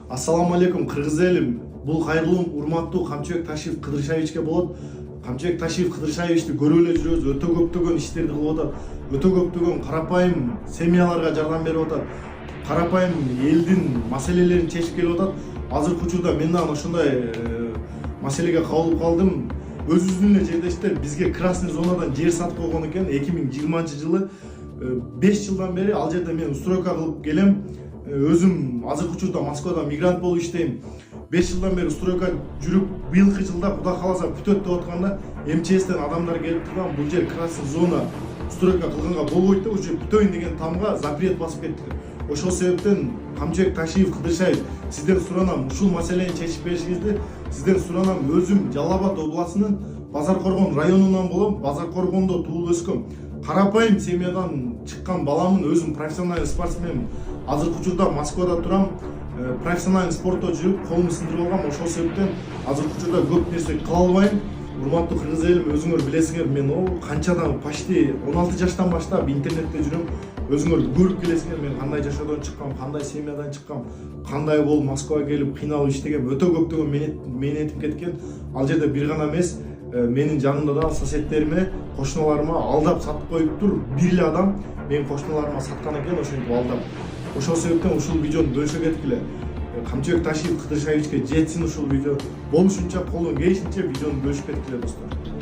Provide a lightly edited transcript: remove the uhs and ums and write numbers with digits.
Ассаламу алейкум кыргыз элим. Бул кайрылуум урматтуу Камчыбек Ташиев Кыдыршаевичке болот. Камчыбек Ташиев Кыдыршаевичти көрүп эле жүрөбүз. Өтө көптөгөн иштерди кылып атат. Өтө көптөгөн карапайым семьяларга жардам берип атат. Карапайым элдин маселелерин чечип келип атат. Азыркы учурда мен дагы ошондой маселеге кабылып калдым. Өзүбүздүн эле жердештер бизге красный зонадан жер сатып койгон экен 2020-жылы. 5 жылдан бери ал жерде мен стройка кылып келем. Өзүм азыркы учурда Москвада мигрант болуп иштейм. 5 жылдан бери стройка жүрүп, быйылкы жылда Кудай кааласа бүтөт деп атканда МЧСтен адамдар келип турган, бул жер красный зона, стройка кылганга болбойт деп уже бүтөйүн деген тамга запрет басып кеттилер. Ошол себептен Камчыбек Ташиев Кыдыршаев, сизден суранам ушул маселени чечип беришиңизди. Сизден суранам, өзүм Жалал Абад областынын Базар Коргон районунан болом. Базар Коргондо туулуп өскөм. Карапайым семьядан чыккан баламын, өзүм профессиональный спортсменмин. Азыркы учурда Москвада турам. Профессиональный спортто жүрүп, колумду сындырып алгам. Ошол себептен азыркы учурда көп нерсе кыла албайм. Урматтуу кыргыз элим, өзүңөр билесиңер, мен канчадан почти 16 жаштан баштап интернетте жүрөм. Өзүңөр көрүп келесиңер, мен кандай жашоодон чыккам, кандай семьядан чыккам, кандай болуп Москвага келип кыйналып иштегем. Өтө көптөгөн мээнетим кеткен. Ал жерде бир гана эмес, менин жанымда да соседтериме, кошуналарыма алдап сатып коюптур. Бир эле адам менин кошуналарыма саткан экен, ошентип алдап. Ошол себептен ушул видеону бөлүшө кеткиле. Камчыбек Ташиев Кыдыршаевичке жетсин ушул видео. Болушунча колдон келишинче видеону бөлүшүп кеткиле достор.